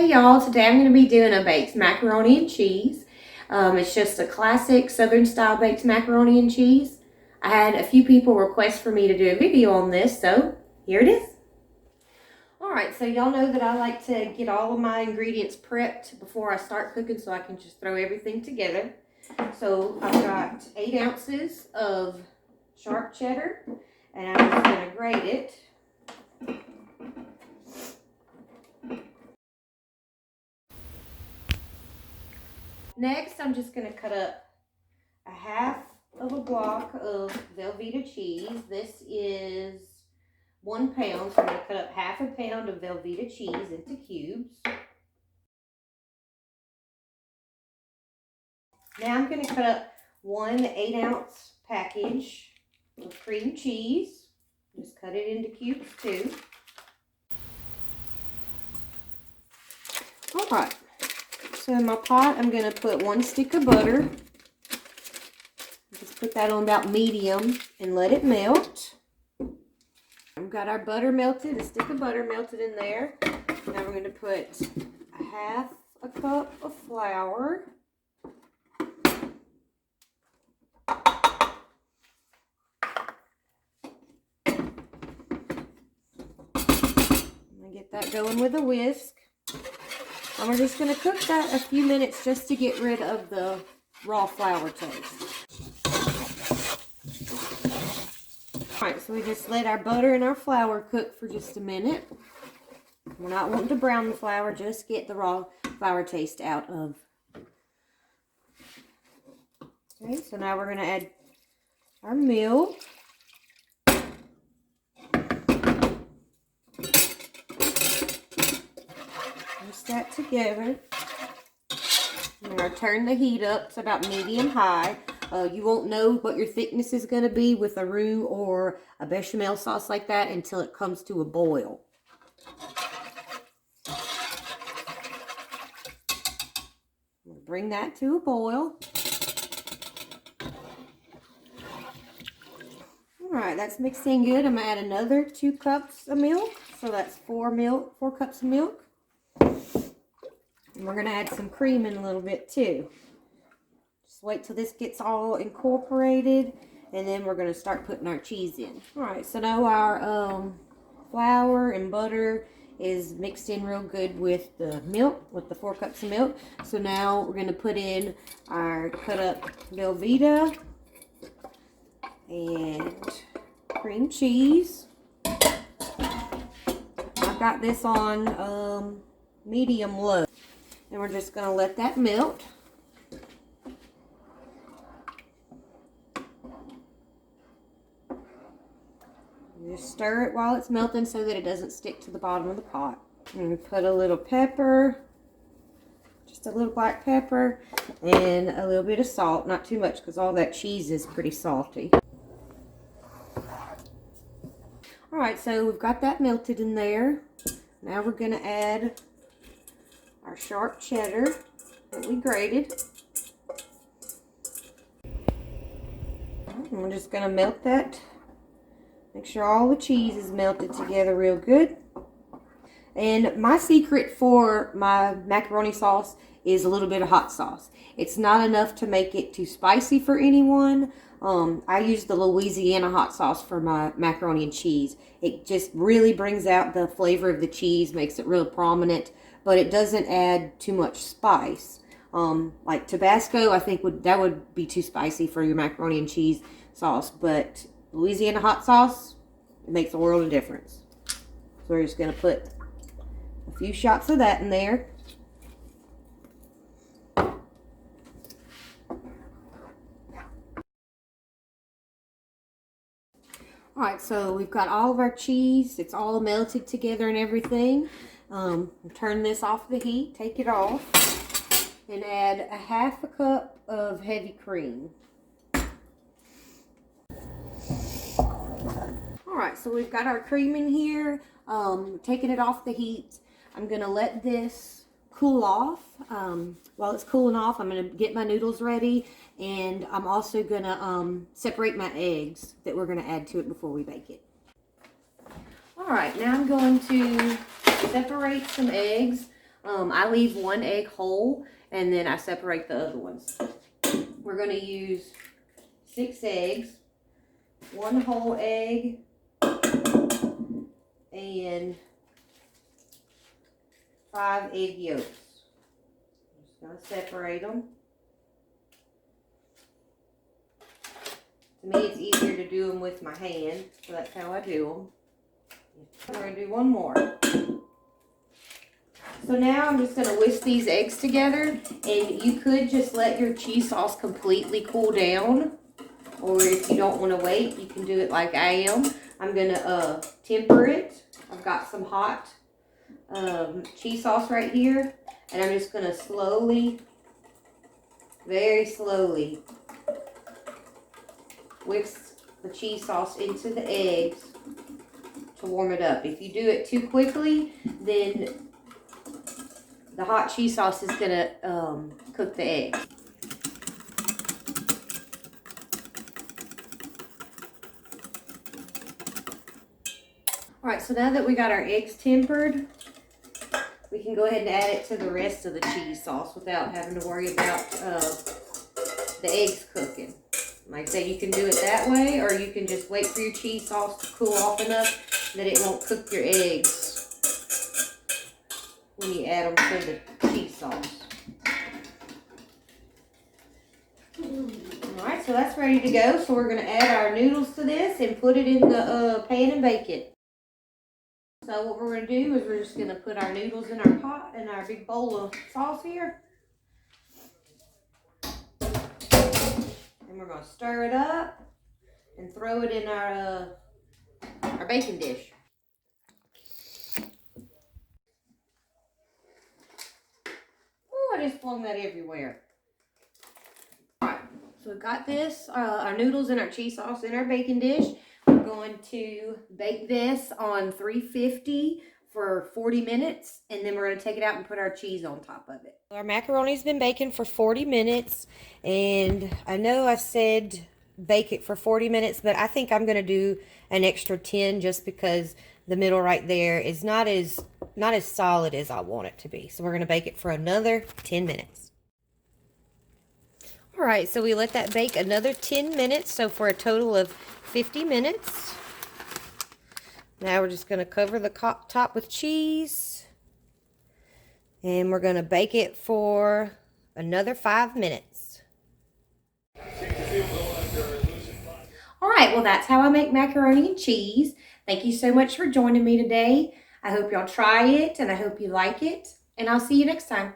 Hey y'all, today I'm going to be doing a baked macaroni and cheese. It's just a classic southern style baked macaroni and cheese. I had a few people request for me to do a video on this, so here it is. Alright, so y'all know that I like to get all of my ingredients prepped before I start cooking so I can just throw everything together. So I've got 8 ounces of sharp cheddar and I'm just going to grate it. Next, I'm just going to cut up a half of a block of Velveeta cheese. This is 1 pound, so I'm going to cut up half a pound of Velveeta cheese into cubes. Now I'm going to cut up 1 8-ounce package of cream cheese. Just cut it into cubes too. Alright, so in my pot I'm going to put 1 stick of butter. Just put that on about medium and let it melt. We've got our butter melted, a stick of butter melted in there. Now we're going to put a half a cup of flour. Get that going with a whisk. And we're just going to cook that a few minutes just to get rid of the raw flour taste. Alright, so we just let our butter and our flour cook for just a minute. We're not wanting to brown the flour, just get the raw flour taste out of. Okay, so now we're going to add our milk. Mix that together. I'm going to turn the heat up to about medium-high. You won't know what your thickness is going to be with a roux or a bechamel sauce like that until it comes to a boil. We'll bring that to a boil. Alright, that's mixed in good. I'm going to add another 2 cups of milk. So that's 4 cups of milk. And we're going to add some cream in a little bit too. Just wait till this gets all incorporated and then we're going to start putting our cheese in. Alright, so now our flour and butter is mixed in real good with the milk, with the 4 cups of milk. So now we're going to put in our cut up Velveeta and cream cheese. I've got this on medium low. And we're just going to let that melt. Just stir it while it's melting so that it doesn't stick to the bottom of the pot. And put a little pepper, just a little black pepper, and a little bit of salt. Not too much because all that cheese is pretty salty. Alright, so we've got that melted in there. Now we're going to add our sharp cheddar that we grated. And we're just going to melt that. Make sure all the cheese is melted together real good. And my secret for my macaroni sauce is a little bit of hot sauce. It's not enough to make it too spicy for anyone. I use the Louisiana hot sauce for my macaroni and cheese. It just really brings out the flavor of the cheese, makes it real prominent, but it doesn't add too much spice. Like Tabasco, I think that would be too spicy for your macaroni and cheese sauce, but Louisiana hot sauce, it makes a world of difference. So we're just going to put a few shots of that in there. Alright, so we've got all of our cheese. It's all melted together and everything. Turn this off the heat, take it off, and add a half a cup of heavy cream. Alright, so we've got our cream in here. Taking it off the heat. I'm going to let this cool off. While it's cooling off, I'm going to get my noodles ready, and I'm also going to separate my eggs that we're going to add to it before we bake it. Alright, now I'm going to separate some eggs. I leave one egg whole and then I separate the other ones. We're going to use 6 eggs, 1 whole egg, and 5 egg yolks. I'm just going to separate them. To me, it's easier to do them with my hand, so that's how I do them. We're going to do one more. So now I'm just going to whisk these eggs together, and you could just let your cheese sauce completely cool down, or if you don't want to wait, you can do it like I am. I'm going to temper it. I've got some hot cheese sauce right here, and I'm just going to slowly, very slowly, whisk the cheese sauce into the eggs to warm it up. If you do it too quickly, then the hot cheese sauce is going to cook the eggs. Alright, so now that we got our eggs tempered, we can go ahead and add it to the rest of the cheese sauce without having to worry about the eggs cooking. Like I say, you can do it that way, or you can just wait for your cheese sauce to cool off enough that it won't cook your eggs when you add them to the cheese sauce. Alright, so that's ready to go. So we're going to add our noodles to this and put it in the pan and bake it. So what we're going to do is we're just going to put our noodles in our pot, in our big bowl of sauce here. And we're going to stir it up and throw it in our baking dish. Oh, I just flung that everywhere. Alright, so we've got this, our noodles and our cheese sauce in our baking dish. We're going to bake this on 350 for 40 minutes, and then we're going to take it out and put our cheese on top of it. Our macaroni's been baking for 40 minutes, and I know I said bake it for 40 minutes, but I think I'm going to do an extra 10 just because the middle right there is not as solid as I want it to be. So we're going to bake it for another 10 minutes. All right, so we let that bake another 10 minutes, so for a total of 50 minutes. Now we're just going to cover the top with cheese, and we're going to bake it for another 5 minutes. All right, well, that's how I make macaroni and cheese. Thank you so much for joining me today. I hope y'all try it, and I hope you like it, and I'll see you next time.